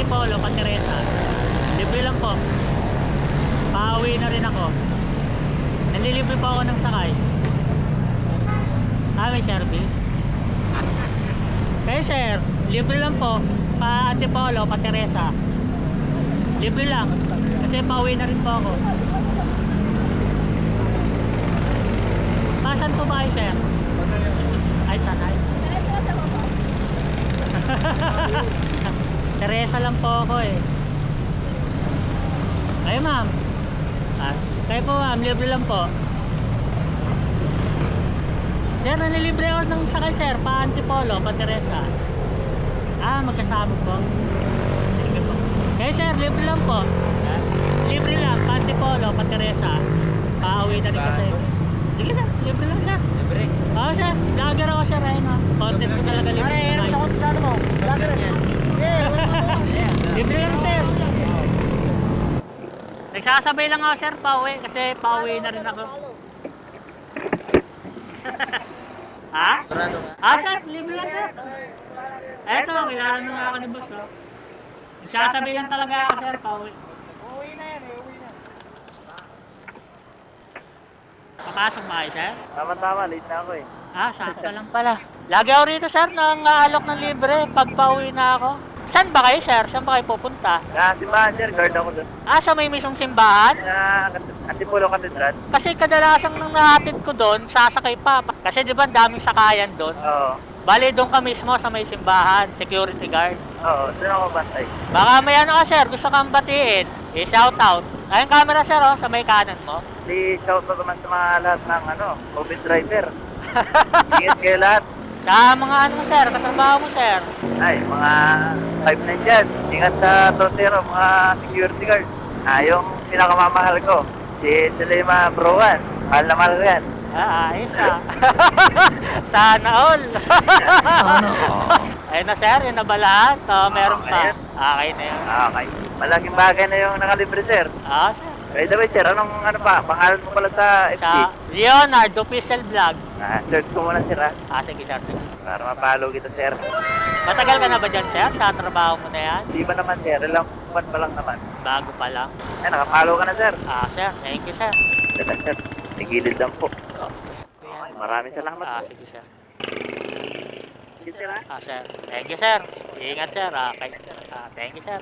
Antipolo, pa Teresa. Libre lang po. Pauwi na rin ako. Nalilibre po ako ng sakay. May service. Kaya sir, libre lang po. Pa Antipolo, pa Teresa. Libre lang. Kasi pauwi na rin po ako. Pasan po ba kayo sir? Ay, Tanay. Teresa lang po ako eh. Kayo ma'am. Kayo po ma'am, libre lang po. Sir, nanilibre ako ng sakay sir, pa Antipolo, pa Teresa. Magkasama po. Sige po. Kayo sir, libre lang po. Libre lang, pa Antipolo, pa Teresa. Pauwi na rin kasi. Sige na, libre lang sir. Libre? Oo sir, vlogger ako sir. Content ko talaga libre. Ano sa ano mo? Vlogger yan. Libre lang sir. Nagsasabay lang ako sir, pauwi. Kasi pauwi na rin ako. Ha? Sir, libre lang sir. Eto, kilala na nga ako ni boss. Nagsasabay lang talaga ako sir, pauwi. Uwi na yan, uwi na. Papasok ba kayo sir? Tama-tama, late na ako eh. Sakto lang pala. Lagi ako rito sir, nang aalok ng libre pag pauwi na ako. Saan ba kayo sir? Saan ba kayo pupunta? Simbahan sir, guard ako doon. Sa may mismong simbahan? Antipolo Cathedral. Kasi kadalasan nang nahatid ko doon, sasakay pa. Kasi di ba daming sakayan doon? Oo. Bali doon ka mismo sa may simbahan, security guard. Oo, doon ako bantay. Baka may ano ka sir, gusto kang batiin, shout out. Ayun camera sir sa may kanan mo. Di shout out naman sa mga lahat ng COVID driver. Ingat kayo lahat. Sa mga ano mo sir, katrabaho mo sir. Ay, mga 5-9 dyan. Ingat sa trotero, mga security guard. Yung pinakamamahal ko, si Sulema Browan. Mahal na mahal ko yan. Ayos Sana all. Ayun na sir, yun na ba lahat? Meron pa. Okay na yun. Okay. Malaking bagay na yung nakalibre sir. Sir. By the way sir, anong pangalan mo pala sa FB? Sa Leonardo Official Vlog. Search ko muna sir ha. Sige sir. Para mapalo kita sir. Matagal ka na ba dyan sir? Sa trabaho mo na yan? Di ba naman sir, ilang buwan pa lang naman. Bago pa lang. Nakapalo ka na sir. Sir, thank you sir. Ganda sir, tigilid lang po. Okay, maraming salamat po. Sige sir. Sige sir ha. Sir, thank you sir. Ingat sir. Okay sir. Thank you sir.